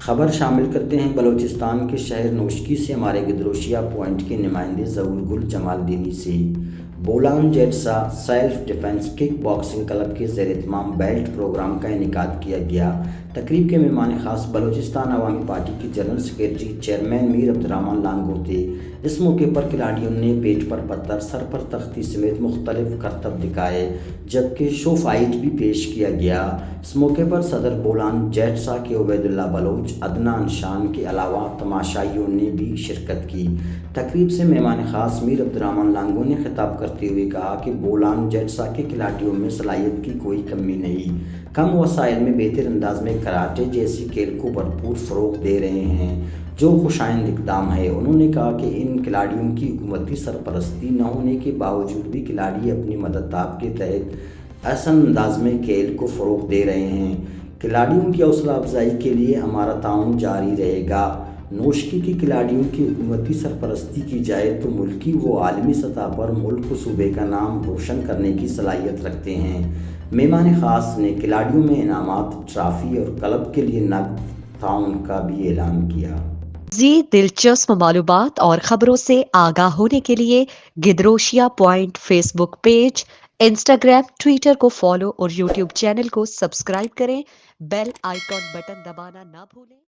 خبر شامل کرتے ہیں بلوچستان کے شہر نوشکی سے ہمارے گدروشیا پوائنٹ کے نمائندے ظہور گل جمال دینی سے۔ بولان جیٹسا self defence kick boxing club کے زیر اہتمام بیلٹ پروگرام کا انعقاد کیا گیا۔ تقریب کے مہمان خاص بلوچستان عوامی پارٹی کے جنرل سیکریٹری چیئرمین میر عبدالرحمن لانگو تھے۔ اس موقع پر کھلاڑیوں نے پیٹھ پر پتھر، سر پر تختی سمیت مختلف کرتب دکھائے، جبکہ شو فائٹ بھی پیش کیا گیا۔ اس موقع پر صدر بولان جیٹسا کے عبید اللہ بلوچ، عدنان شان کے علاوہ تماشائیوں نے بھی شرکت کی۔ تقریب سے مہمان خاص میر عبدالرحمن لانگو نے خطاب کرتے ہوئے کہا کہ بولان جیٹسا کے کھلاڑیوں میں صلاحیت کی کوئی کمی نہیں، کم وسائل میں بہتر انداز میں کراٹے جیسی کھیل کو بھرپور فروغ دے رہے ہیں، جو خوشائند اقدام ہے۔ انہوں نے کہا کہ ان کھلاڑیوں کی حکومتی سرپرستی نہ ہونے کے باوجود بھی کھلاڑی اپنی مددتاب کے تحت احسن انداز میں کھیل کو فروغ دے رہے ہیں۔ کھلاڑیوں کی حوصلہ افزائی کے لیے ہمارا تعاون جاری رہے گا۔ نوشکی کے کھلاڑیوں کی حکومتی سرپرستی کی جائے تو ملکی و عالمی سطح پر ملک و صوبے کا نام روشن کرنے کی صلاحیت رکھتے ہیں۔ مہمان خاص نے کھلاڑیوں میں انعامات، ٹرافی اور کلب کے لیے نقد تعاون کا بھی اعلان کیا۔ مزید دلچسپ معلومات اور خبروں سے آگاہ ہونے کے لیے Gedrosia point Facebook page, Instagram, Twitter کو فالو اور یوٹیوب چینل کو سبسکرائب کریں۔ بیل آئیکن بٹن دبانا نہ بھولیں۔